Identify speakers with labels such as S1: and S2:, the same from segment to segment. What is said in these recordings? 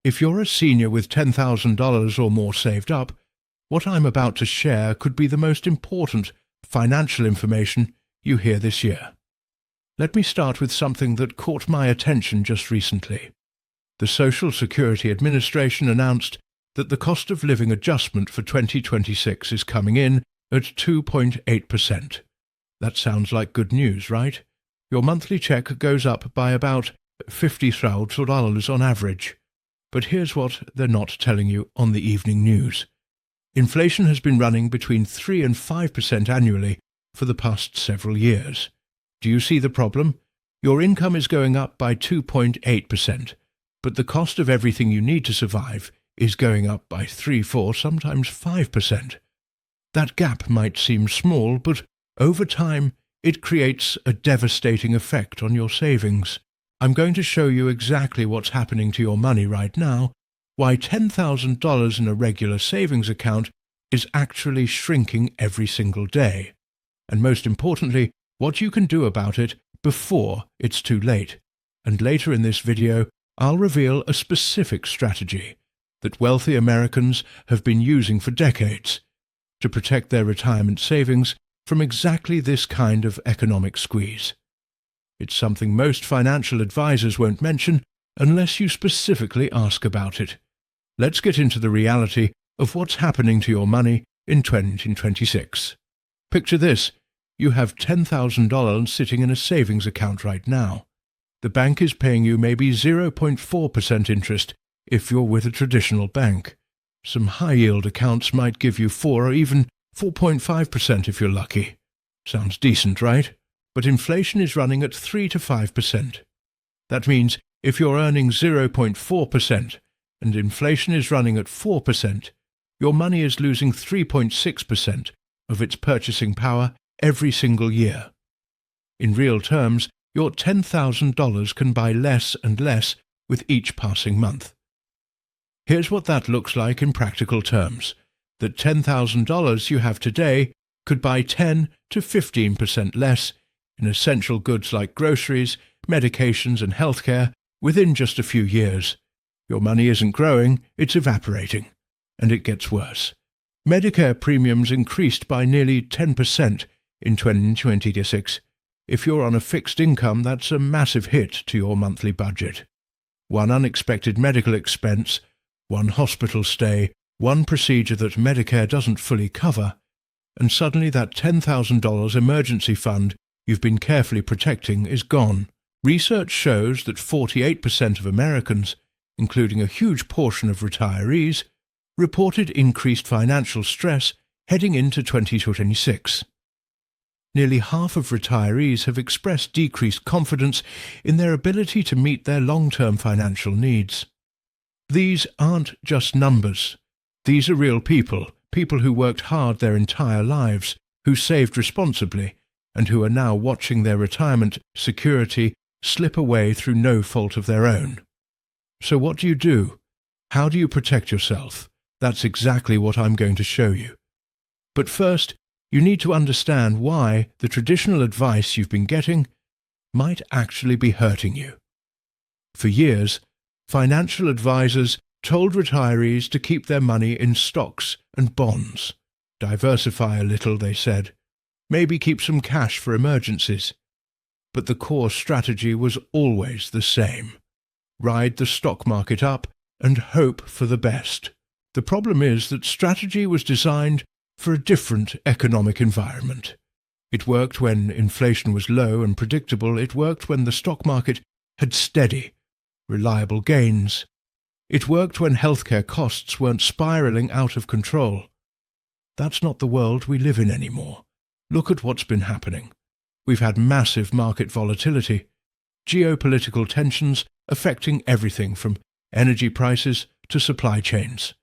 S1: If you're a senior with $10,000 or more saved up, what I'm about to share could be the most important financial information you hear this year. Let me start with something that caught my attention just recently. The Social Security Administration announced that the cost of living adjustment for 2026 is coming in at 2.8%. That sounds like good news, right? Your monthly check goes up by about $50,000 on average. But here's what they're not telling you on the evening news. Inflation has been running between 3 and 5% annually for the past several years. Do you see the problem? Your income is going up by 2.8%, but the cost of everything you need to survive is going up by 3, 4, sometimes 5%. That gap might seem small, but over time it creates a devastating effect on your savings. I'm going to show you exactly what's happening to your money right now, why $10,000 in a regular savings account is actually shrinking every single day, and most importantly, what you can do about it before it's too late. And later in this video, I'll reveal a specific strategy that wealthy Americans have been using for decades to protect their retirement savings from exactly this kind of economic squeeze. It's something most financial advisors won't mention unless you specifically ask about it. Let's get into the reality of what's happening to your money in 2026. Picture this. You have $10,000 sitting in a savings account right now. The bank is paying you maybe 0.4% interest if you're with a traditional bank. Some high-yield accounts might give you 4 or even 4.5% if you're lucky. Sounds decent, right? But inflation is running at 3 to 5%. That means if you're earning 0.4% and inflation is running at 4%, your money is losing 3.6% of its purchasing power every single year. In real terms, your $10,000 can buy less and less with each passing month. Here's what that looks like in practical terms. That $10,000 you have today could buy 10 to 15% less in essential goods like groceries, medications and healthcare within just a few years. Your money isn't growing, it's evaporating. And it gets worse. Medicare premiums increased by nearly 10% in 2026. If you're on a fixed income, that's a massive hit to your monthly budget. One unexpected medical expense, one hospital stay, one procedure that Medicare doesn't fully cover, and suddenly that $10,000 emergency fund you've been carefully protecting is gone. Research shows that 48% of Americans, including a huge portion of retirees, reported increased financial stress heading into 2026. Nearly half of retirees have expressed decreased confidence in their ability to meet their long-term financial needs. These aren't just numbers. These are real people, people who worked hard their entire lives, who saved responsibly, and who are now watching their retirement security slip away through no fault of their own. So what do you do? How do you protect yourself? That's exactly what I'm going to show you. But first, you need to understand why the traditional advice you've been getting might actually be hurting you. For years, financial advisors told retirees to keep their money in stocks and bonds. Diversify a little, they said. Maybe keep some cash for emergencies. But the core strategy was always the same. Ride the stock market up and hope for the best. The problem is that strategy was designed for a different economic environment. It worked when inflation was low and predictable. It worked when the stock market had steady, reliable gains. It worked when healthcare costs weren't spiraling out of control. That's not the world we live in anymore. Look at what's been happening. We've had massive market volatility, geopolitical tensions affecting everything from energy prices to supply chains,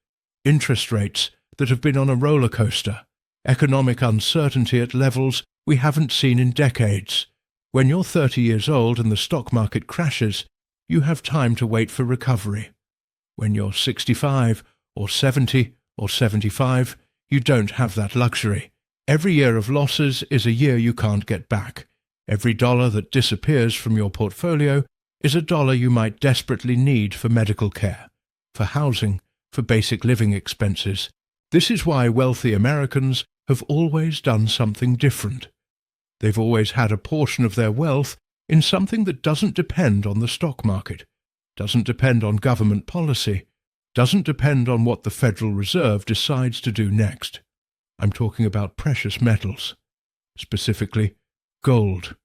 S1: interest rates that have been on a roller coaster, economic uncertainty at levels we haven't seen in decades. When you're 30 years old and the stock market crashes, you have time to wait for recovery. When you're 65 or 70 or 75, you don't have that luxury. Every year of losses is a year you can't get back. Every dollar that disappears from your portfolio is a dollar you might desperately need for medical care. for housing, for basic living expenses. This is why wealthy Americans have always done something different. They've always had a portion of their wealth in something that doesn't depend on the stock market, doesn't depend on government policy, doesn't depend on what the Federal Reserve decides to do next. I'm talking about precious metals, specifically gold.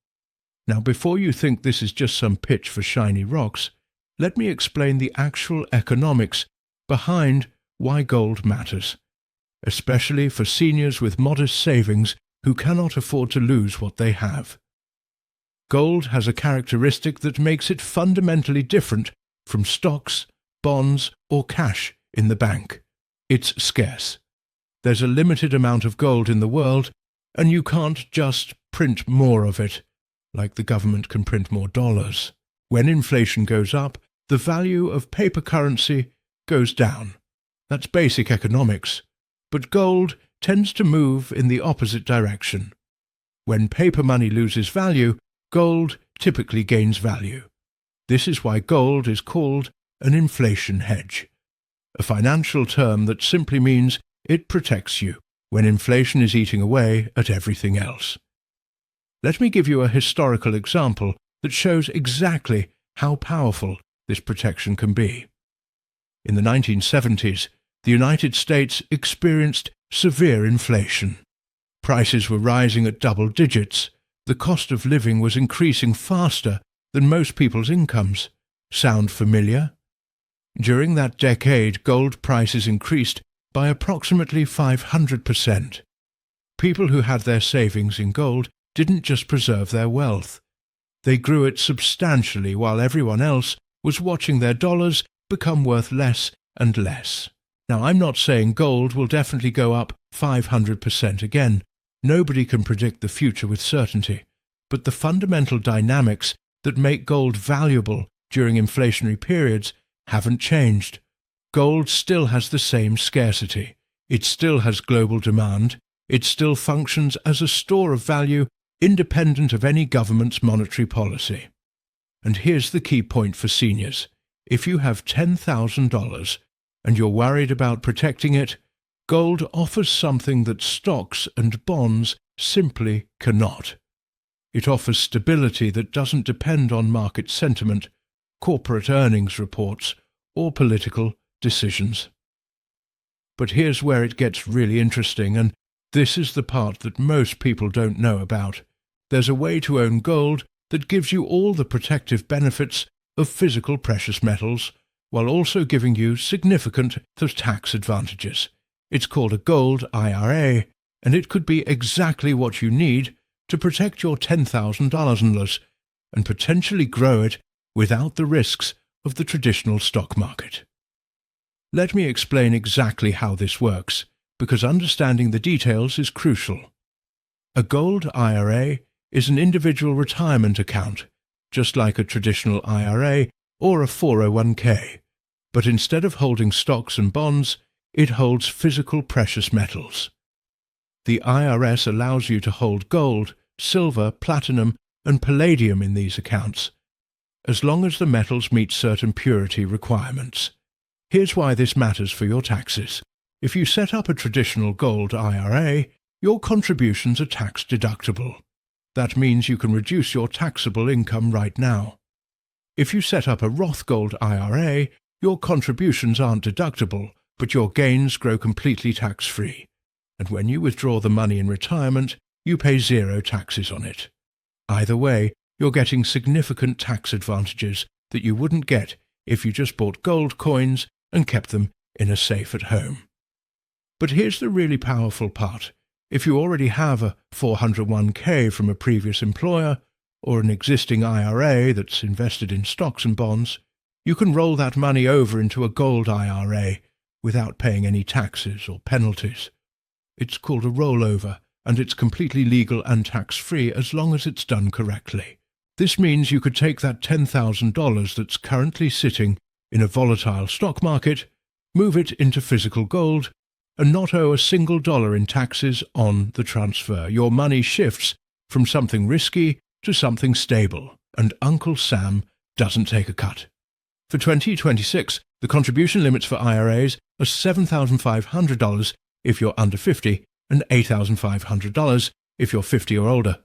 S1: Now, before you think this is just some pitch for shiny rocks, let me explain the actual economics behind why gold matters, especially for seniors with modest savings who cannot afford to lose what they have. Gold has a characteristic that makes it fundamentally different from stocks, bonds, or cash in the bank. It's scarce. There's a limited amount of gold in the world, and you can't just print more of it, like the government can print more dollars. When inflation goes up, the value of paper currency goes down. That's basic economics. But gold tends to move in the opposite direction. When paper money loses value, gold typically gains value. This is why gold is called an inflation hedge, a financial term that simply means it protects you when inflation is eating away at everything else. Let me give you a historical example that shows exactly how powerful this protection can be. In the 1970s, the United States experienced severe inflation. Prices were rising at double digits. The cost of living was increasing faster than most people's incomes. Sound familiar? During that decade, gold prices increased by approximately 500%. People who had their savings in gold didn't just preserve their wealth. They grew it substantially while everyone else was watching their dollars become worth less and less. Now, I'm not saying gold will definitely go up 500% again. Nobody can predict the future with certainty. But the fundamental dynamics that make gold valuable during inflationary periods haven't changed. Gold still has the same scarcity. It still has global demand. It still functions as a store of value independent of any government's monetary policy. And here's the key point for seniors. If you have $10,000 and you're worried about protecting it, gold offers something that stocks and bonds simply cannot. It offers stability that doesn't depend on market sentiment, corporate earnings reports, or political decisions. But here's where it gets really interesting, and this is the part that most people don't know about. There's a way to own gold that gives you all the protective benefits of physical precious metals, while also giving you significant tax advantages. It's called a gold IRA, and it could be exactly what you need to protect your $10,000 and potentially grow it without the risks of the traditional stock market. Let me explain exactly how this works, because understanding the details is crucial. A gold IRA is an individual retirement account, just like a traditional IRA or a 401k, but instead of holding stocks and bonds, it holds physical precious metals. The IRS allows you to hold gold, silver, platinum, and palladium in these accounts, as long as the metals meet certain purity requirements. Here's why this matters for your taxes. If you set up a traditional gold IRA, your contributions are tax deductible. That means you can reduce your taxable income right now. If you set up a Roth Gold IRA, your contributions aren't deductible, but your gains grow completely tax-free. And when you withdraw the money in retirement, you pay zero taxes on it. Either way, you're getting significant tax advantages that you wouldn't get if you just bought gold coins and kept them in a safe at home. But here's the really powerful part. If you already have a 401k from a previous employer or an existing IRA that's invested in stocks and bonds, you can roll that money over into a gold IRA without paying any taxes or penalties. It's called a rollover, and it's completely legal and tax-free as long as it's done correctly. This means you could take that $10,000 that's currently sitting in a volatile stock market, move it into physical gold, and not owe a single dollar in taxes on the transfer. Your money shifts from something risky to something stable, and Uncle Sam doesn't take a cut. For 2026, The contribution limits for IRAs are $7,500 if you're under 50 and $8,500 if you're 50 or older.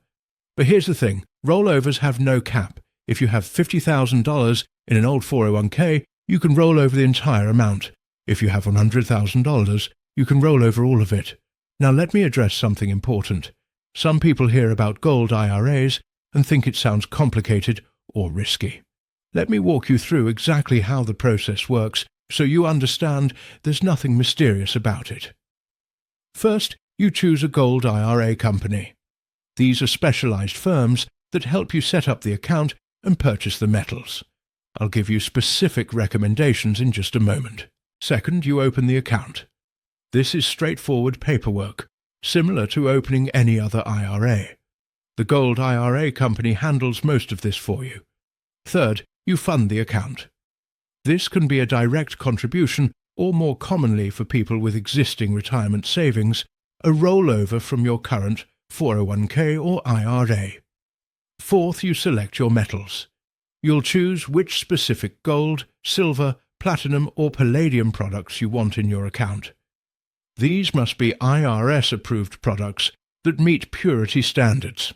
S1: But here's the thing, rollovers have no cap. If you have $50,000 in an old 401k, you can roll over the entire amount. If you have $100,000, you can roll over all of it. Now let me address something important. Some people hear about gold IRAs and think it sounds complicated or risky. Let me walk you through exactly how the process works so you understand there's nothing mysterious about it. First, you choose a gold IRA company. These are specialized firms that help you set up the account and purchase the metals. I'll give you specific recommendations in just a moment. Second, you open the account. This is straightforward paperwork, similar to opening any other IRA. The Gold IRA company handles most of this for you. Third, you fund the account. This can be a direct contribution, or more commonly for people with existing retirement savings, a rollover from your current 401k or IRA. Fourth, you select your metals. You'll choose which specific gold, silver, platinum or palladium products you want in your account. These must be IRS-approved products that meet purity standards.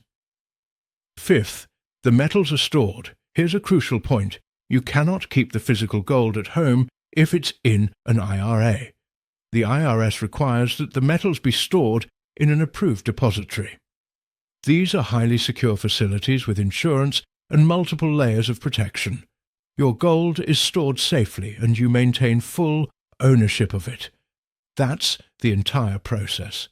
S1: Fifth, the metals are stored. Here's a crucial point. You cannot keep the physical gold at home if it's in an IRA. The IRS requires that the metals be stored in an approved depository. These are highly secure facilities with insurance and multiple layers of protection. Your gold is stored safely and you maintain full ownership of it. That's the entire process.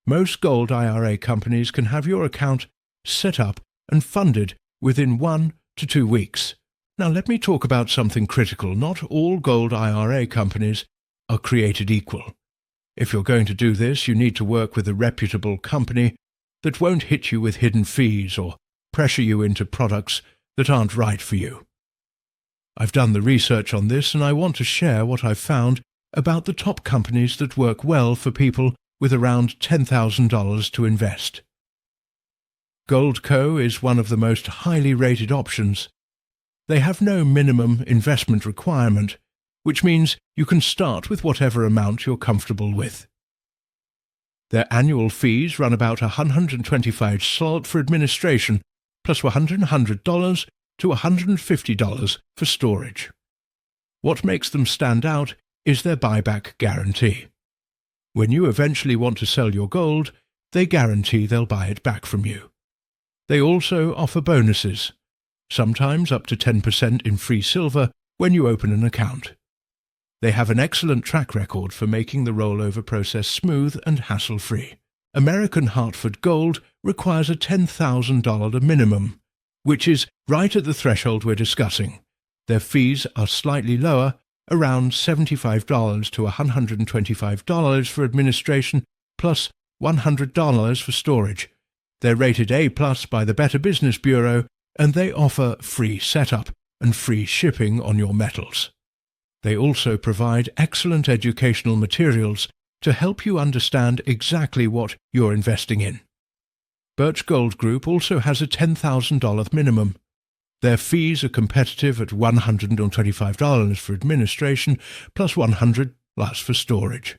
S1: Most gold IRA companies can have your account set up and funded within 1 to 2 weeks. Now let me talk about something critical. Not all gold IRA companies are created equal. If you're going to do this, you need to work with a reputable company that won't hit you with hidden fees or pressure you into products that aren't right for you. I've done the research on this and I want to share what I've found about the top companies that work well for people with around $10,000 to invest. Goldco is one of the most highly rated options. They have no minimum investment requirement, which means you can start with whatever amount you're comfortable with. Their annual fees run about $125 for administration, plus $100 to $150 for storage. What makes them stand out is their buyback guarantee. When you eventually want to sell your gold, they guarantee they'll buy it back from you. They also offer bonuses, sometimes up to 10% in free silver when you open an account. They have an excellent track record for making the rollover process smooth and hassle-free. American Hartford Gold requires a $10,000 minimum, which is right at the threshold we're discussing. Their fees are slightly lower, around $75 to $125 for administration, plus $100 for storage. They're rated A+ by the Better Business Bureau, and they offer free setup and free shipping on your metals. They also provide excellent educational materials to help you understand exactly what you're investing in. Birch Gold Group also has a $10,000 minimum. Their fees are competitive at $125 for administration, plus $100 for storage.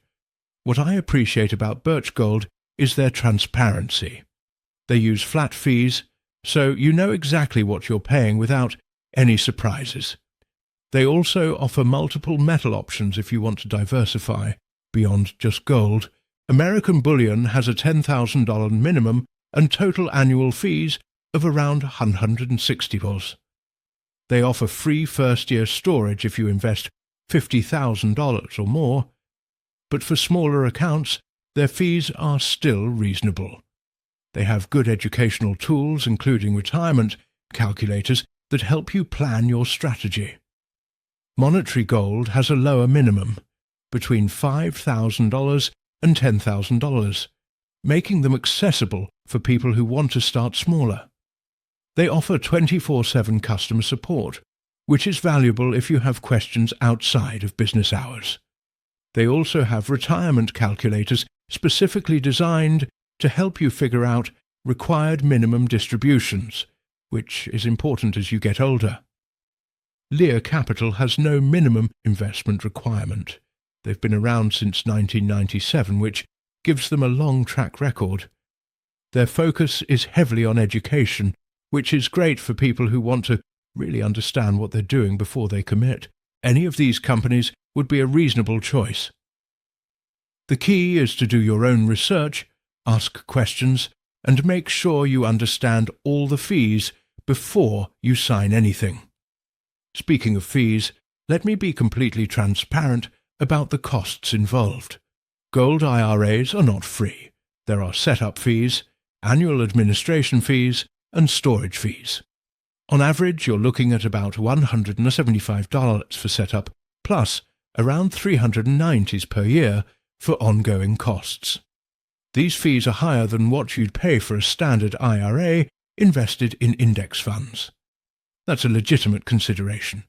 S1: What I appreciate about Birch Gold is their transparency. They use flat fees, so you know exactly what you're paying without any surprises. They also offer multiple metal options if you want to diversify beyond just gold. American Bullion has a $10,000 minimum and total annual fees of around $160. They offer free first-year storage if you invest $50,000 or more, but for smaller accounts, their fees are still reasonable. They have good educational tools, including retirement calculators, that help you plan your strategy. Monetary Gold has a lower minimum, between $5,000 and $10,000, making them accessible for people who want to start smaller. They offer 24/7 customer support, which is valuable if you have questions outside of business hours. They also have retirement calculators specifically designed to help you figure out required minimum distributions, which is important as you get older. Lear Capital has no minimum investment requirement. They've been around since 1997, which gives them a long track record. Their focus is heavily on education, which is great for people who want to really understand what they're doing before they commit. Any of these companies would be a reasonable choice. The key is to do your own research, ask questions, and make sure you understand all the fees before you sign anything. Speaking of fees, let me be completely transparent about the costs involved. Gold IRAs are not free. There are setup fees, annual administration fees, and storage fees. On average, you're looking at about $175 for setup, plus around $390 per year for ongoing costs. These fees are higher than what you'd pay for a standard IRA invested in index funds. That's a legitimate consideration.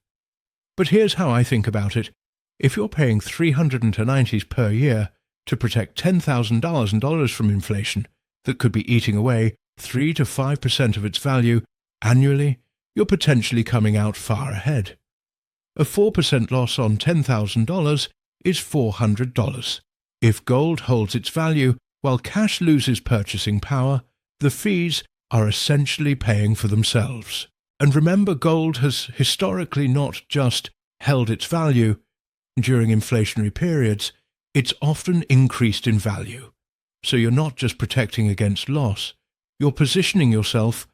S1: But here's how I think about it. If you're paying $390 per year to protect $10,000 from inflation that could be eating away 3 to 5% of its value annually, you're potentially coming out far ahead. A 4% loss on $10,000 is $400. If gold holds its value while cash loses purchasing power, the fees are essentially paying for themselves. And remember, gold has historically not just held its value. During inflationary periods, it's often increased in value. So you're not just protecting against loss, you're positioning yourself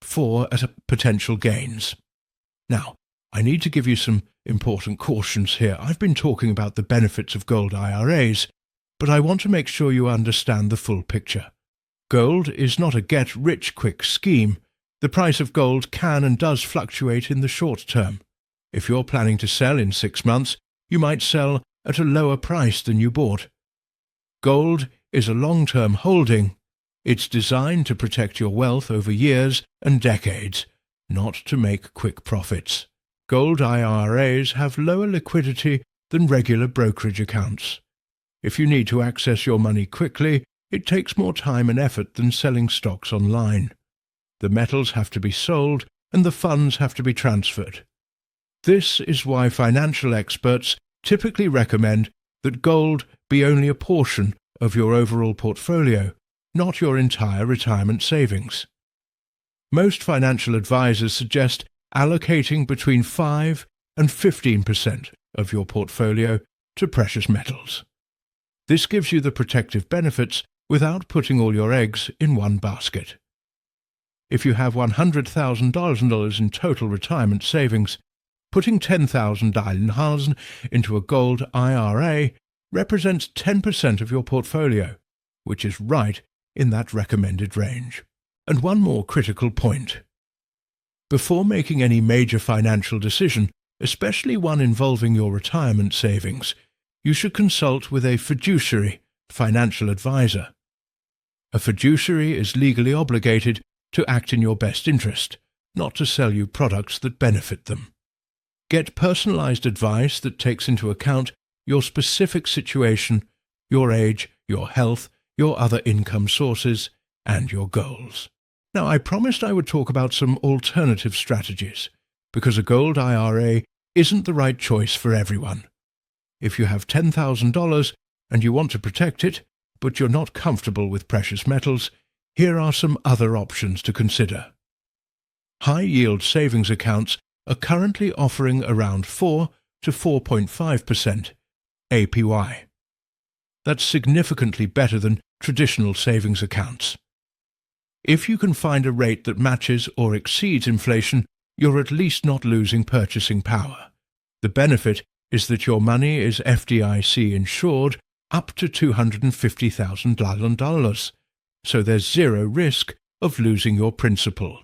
S1: for potential gains. Now, I need to give you some important cautions here. I've been talking about the benefits of gold IRAs, but I want to make sure you understand the full picture. Gold is not a get-rich-quick scheme. The price of gold can and does fluctuate in the short term. If you're planning to sell in 6 months, you might sell at a lower price than you bought. Gold is a long-term holding. It's designed to protect your wealth over years and decades, not to make quick profits. Gold IRAs have lower liquidity than regular brokerage accounts. If you need to access your money quickly, it takes more time and effort than selling stocks online. The metals have to be sold and the funds have to be transferred. This is why financial experts typically recommend that gold be only a portion of your overall portfolio, not your entire retirement savings. Most financial advisors suggest allocating between 5 and 15% of your portfolio to precious metals. This gives you the protective benefits without putting all your eggs in one basket. If you have$100,000 in total retirement savings, putting $10,000 into a gold IRA represents 10% of your portfolio, which is right in that recommended range. And one more critical point. Before making any major financial decision, especially one involving your retirement savings, you should consult with a fiduciary financial advisor. A fiduciary is legally obligated to act in your best interest, not to sell you products that benefit them. Get personalized advice that takes into account your specific situation, your age, your health, your other income sources, and your goals. Now, I promised I would talk about some alternative strategies, because a gold IRA isn't the right choice for everyone. If you have $10,000 and you want to protect it, but you're not comfortable with precious metals, here are some other options to consider. High-yield savings accounts are currently offering around 4 to 4.5% APY. That's significantly better than traditional savings accounts. If you can find a rate that matches or exceeds inflation, you're at least not losing purchasing power. The benefit is that your money is FDIC insured up to $250,000, so there's zero risk of losing your principal.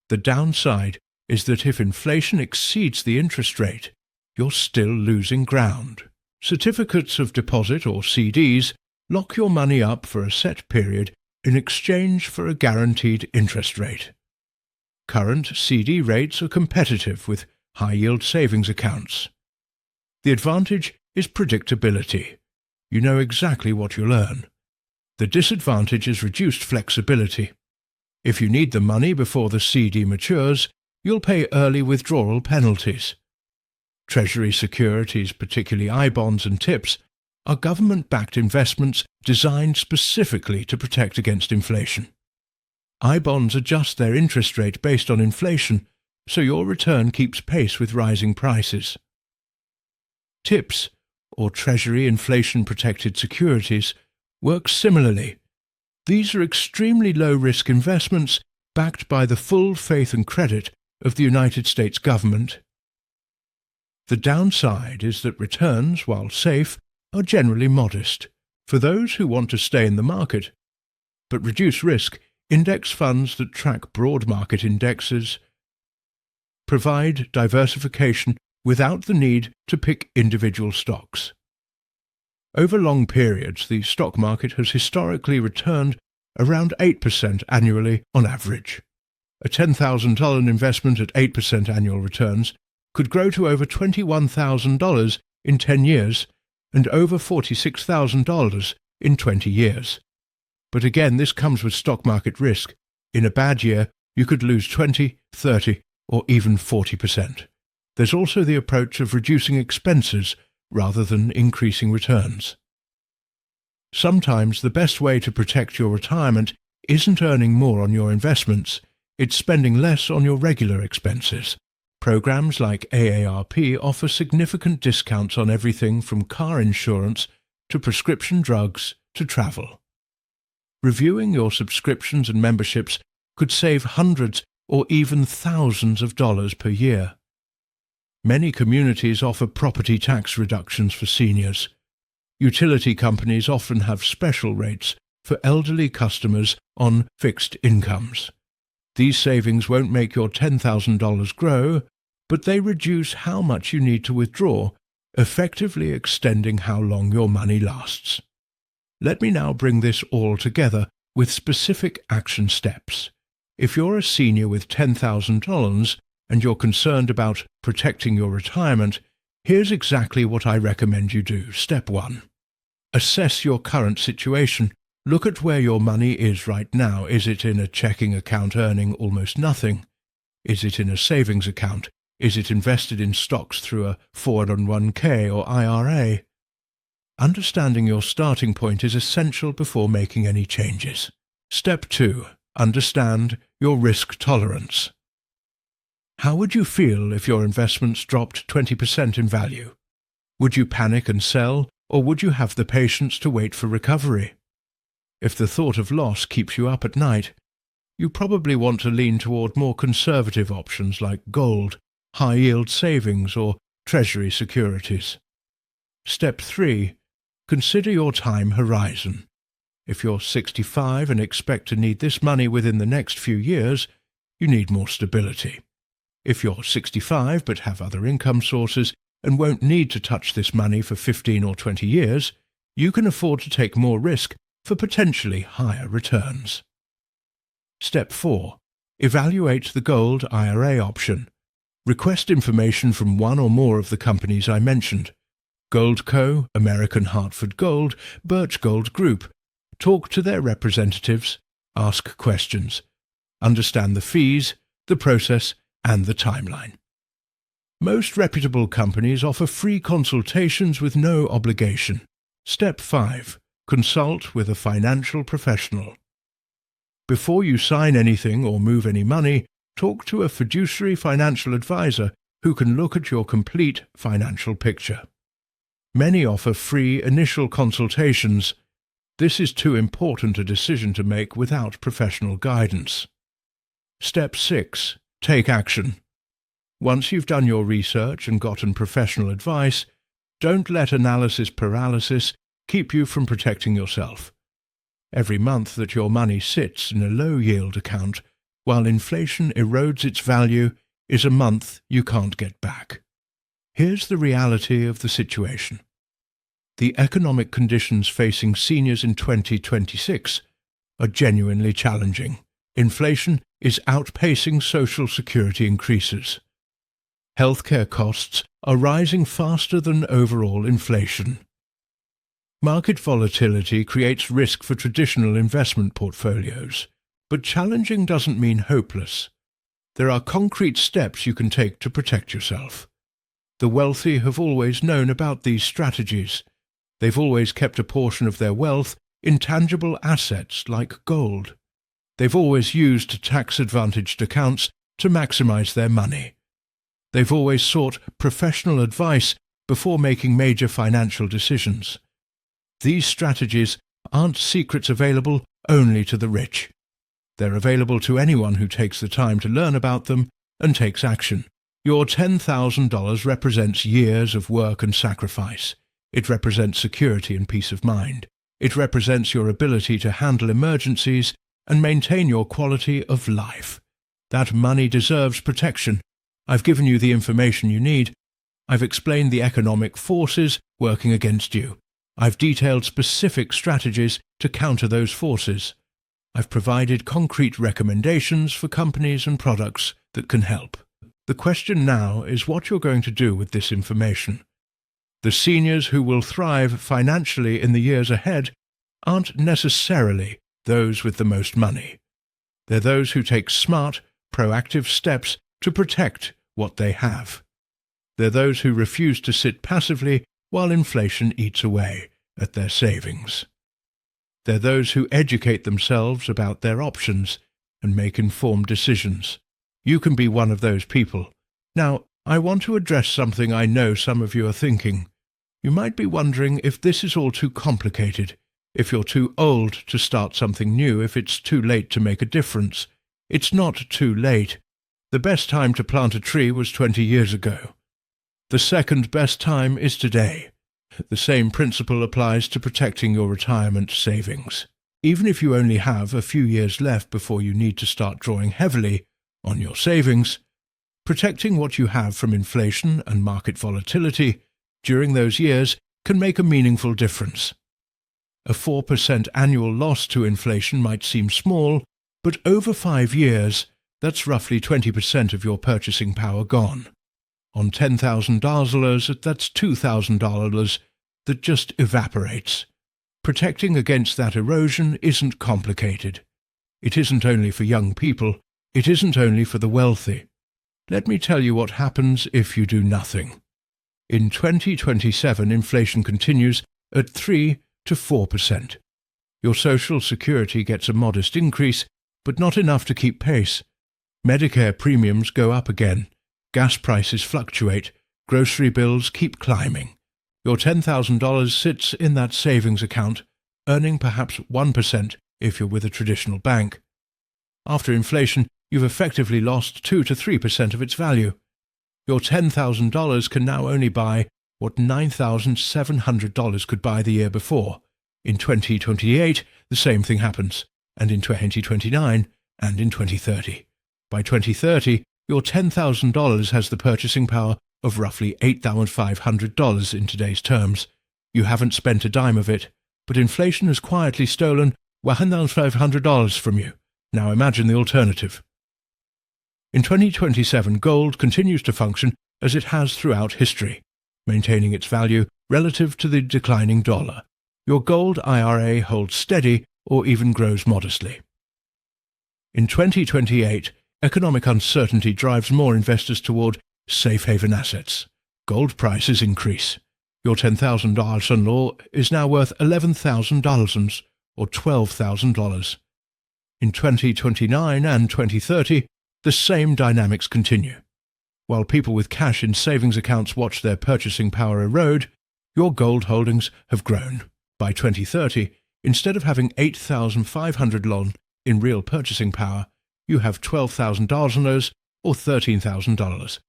S1: The downside is that if inflation exceeds the interest rate, you're still losing ground. Certificates of deposit, or CDs, lock your money up for a set period in exchange for a guaranteed interest rate. Current CD rates are competitive with high-yield savings accounts. The advantage is predictability. You know exactly what you'll earn. The disadvantage is reduced flexibility. If you need the money before the CD matures, you'll pay early withdrawal penalties, Treasury securities, particularly I-bonds and TIPS, are government-backed investments designed specifically to protect against inflation. I-bonds adjust their interest rate based on inflation, so your return keeps pace with rising prices. TIPS, or Treasury Inflation-Protected Securities, work similarly. These are extremely low-risk investments backed by the full faith and credit of the United States government. The downside is that returns, while safe, are generally modest for those who want to stay in the market, but reduce risk. Index funds that track broad market indexes provide diversification without the need to pick individual stocks. Over long periods, the stock market has historically returned around 8% annually on average. A $10,000 investment at 8% annual returns could grow to over $21,000 in 10 years and over $46,000 in 20 years. But again, this comes with stock market risk. In a bad year, you could lose 20, 30, or even 40%. There's also the approach of reducing expenses rather than increasing returns. Sometimes the best way to protect your retirement isn't earning more on your investments, it's spending less on your regular expenses. Programs like AARP offer significant discounts on everything from car insurance to prescription drugs to travel. Reviewing your subscriptions and memberships could save hundreds or even thousands of dollars per year. Many communities offer property tax reductions for seniors. Utility companies often have special rates for elderly customers on fixed incomes. These savings won't make your $10,000 grow, but they reduce how much you need to withdraw, effectively extending how long your money lasts. Let me now bring this all together with specific action steps. If you're a senior with $10,000 and you're concerned about protecting your retirement, here's exactly what I recommend you do. Step 1. Assess your current situation. Look at where your money is right now. Is it in a checking account earning almost nothing? Is it in a savings account? Is it invested in stocks through a 401k or IRA? Understanding your starting point is essential before making any changes. Step 2. Understand your risk tolerance. How would you feel if your investments dropped 20% in value? Would you panic and sell, or would you have the patience to wait for recovery? If the thought of loss keeps you up at night, you probably want to lean toward more conservative options like gold, high-yield savings, or treasury securities. Step 3. Consider your time horizon. If you're 65 and expect to need this money within the next few years, you need more stability. If you're 65 but have other income sources and won't need to touch this money for 15 or 20 years, you can afford to take more risk for potentially higher returns. Step 4. Evaluate the Gold IRA option. Request information from one or more of the companies I mentioned. Goldco, American Hartford Gold, Birch Gold Group. Talk to their representatives, ask questions. Understand the fees, the process, and the timeline. Most reputable companies offer free consultations with no obligation. Step 5. Consult with a financial professional. Before you sign anything or move any money, talk to a fiduciary financial advisor who can look at your complete financial picture. Many offer free initial consultations. This is too important a decision to make without professional guidance. Step 6. Take action. Once you've done your research and gotten professional advice, don't let analysis paralysis keep you from protecting yourself. Every month that your money sits in a low-yield account while inflation erodes its value is a month you can't get back. Here's the reality of the situation. The economic conditions facing seniors in 2026 are genuinely challenging. Inflation is outpacing Social Security increases. Healthcare costs are rising faster than overall inflation. Market volatility creates risk for traditional investment portfolios, but challenging doesn't mean hopeless. There are concrete steps you can take to protect yourself. The wealthy have always known about these strategies. They've always kept a portion of their wealth in tangible assets like gold. They've always used tax-advantaged accounts to maximize their money. They've always sought professional advice before making major financial decisions. These strategies aren't secrets available only to the rich. They're available to anyone who takes the time to learn about them and takes action. Your $10,000 represents years of work and sacrifice. It represents security and peace of mind. It represents your ability to handle emergencies and maintain your quality of life. That money deserves protection. I've given you the information you need. I've explained the economic forces working against you. I've detailed specific strategies to counter those forces. I've provided concrete recommendations for companies and products that can help. The question now is what you're going to do with this information. The seniors who will thrive financially in the years ahead aren't necessarily those with the most money. They're those who take smart, proactive steps to protect what they have. They're those who refuse to sit passively while inflation eats away at their savings. They're those who educate themselves about their options and make informed decisions. You can be one of those people. Now, I want to address something I know some of you are thinking. You might be wondering if this is all too complicated, if you're too old to start something new, if it's too late to make a difference. It's not too late. The best time to plant a tree was 20 years ago. The second best time is today. The same principle applies to protecting your retirement savings. Even if you only have a few years left before you need to start drawing heavily on your savings, protecting what you have from inflation and market volatility during those years can make a meaningful difference. A 4% annual loss to inflation might seem small, but over 5 years, that's roughly 20% of your purchasing power gone. On $10,000, that's $2,000 that just evaporates. Protecting against that erosion isn't complicated. It isn't only for young people. It isn't only for the wealthy. Let me tell you what happens if you do nothing. In 2027, inflation continues at 3 to 4%. Your Social Security gets a modest increase, but not enough to keep pace. Medicare premiums go up again. Gas prices fluctuate. Grocery bills keep climbing. Your $10,000 sits in that savings account, earning perhaps 1% if you're with a traditional bank. After inflation, you've effectively lost 2 to 3% of its value. Your $10,000 can now only buy what $9,700 could buy the year before. In 2028, the same thing happens, and in 2029, and in 2030. By 2030, your $10,000 has the purchasing power of roughly $8,500 in today's terms. You haven't spent a dime of it, but inflation has quietly stolen $1,500 from you. Now imagine the alternative. In 2027, gold continues to function as it has throughout history, maintaining its value relative to the declining dollar. Your gold IRA holds steady or even grows modestly. In 2028, economic uncertainty drives more investors toward safe haven assets. Gold prices increase. Your $10,000 in law is now worth $11,000 or $12,000. In 2029 and 2030, the same dynamics continue. While people with cash in savings accounts watch their purchasing power erode, your gold holdings have grown. By 2030, instead of having $8,500 in real purchasing power, you have $12,000 or $13,000.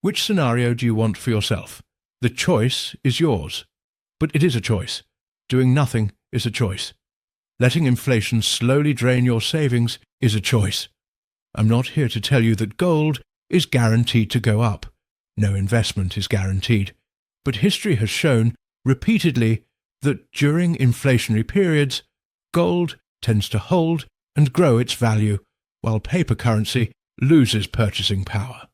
S1: Which scenario do you want for yourself? The choice is yours. But it is a choice. Doing nothing is a choice. Letting inflation slowly drain your savings is a choice. I'm not here to tell you that gold is guaranteed to go up. No investment is guaranteed. But history has shown repeatedly that during inflationary periods, gold tends to hold and grow its value, while paper currency loses purchasing power.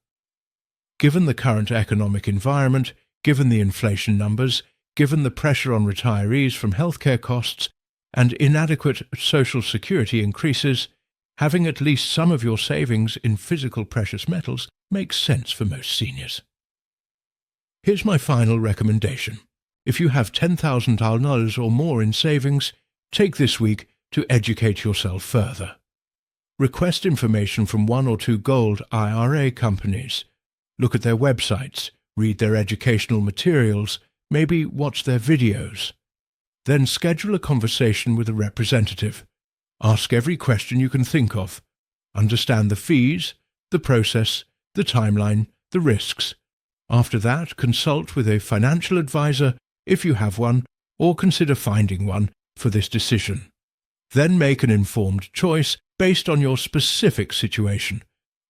S1: Given the current economic environment, given the inflation numbers, given the pressure on retirees from healthcare costs, and inadequate Social Security increases, having at least some of your savings in physical precious metals makes sense for most seniors. Here's my final recommendation. If you have $10,000 or more in savings, take this week to educate yourself further. Request information from 1 or 2 gold IRA companies. Look at their websites, read their educational materials, maybe watch their videos. Then schedule a conversation with a representative. Ask every question you can think of. Understand the fees, the process, the timeline, the risks. After that, consult with a financial advisor if you have one, or consider finding one for this decision. Then make an informed choice based on your specific situation,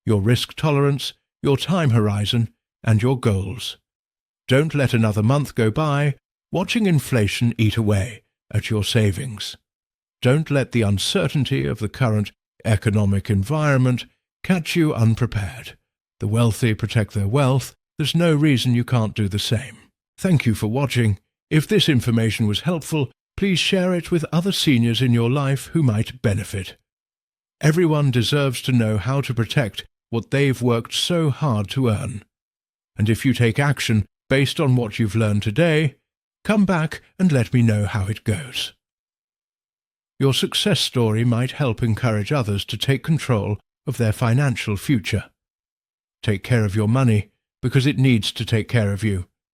S1: your risk tolerance, your time horizon, and your goals. Don't let another month go by watching inflation eat away at your savings. Don't let the uncertainty of the current economic environment catch you unprepared. The wealthy protect their wealth. There's no reason you can't do the same. Thank you for watching. If this information was helpful, please share it with other seniors in your life who might benefit. Everyone deserves to know how to protect what they've worked so hard to earn. And if you take action based on what you've learned today, come back and let me know how it goes. Your success story might help encourage others to take control of their financial future. Take care of your money because it needs to take care of you.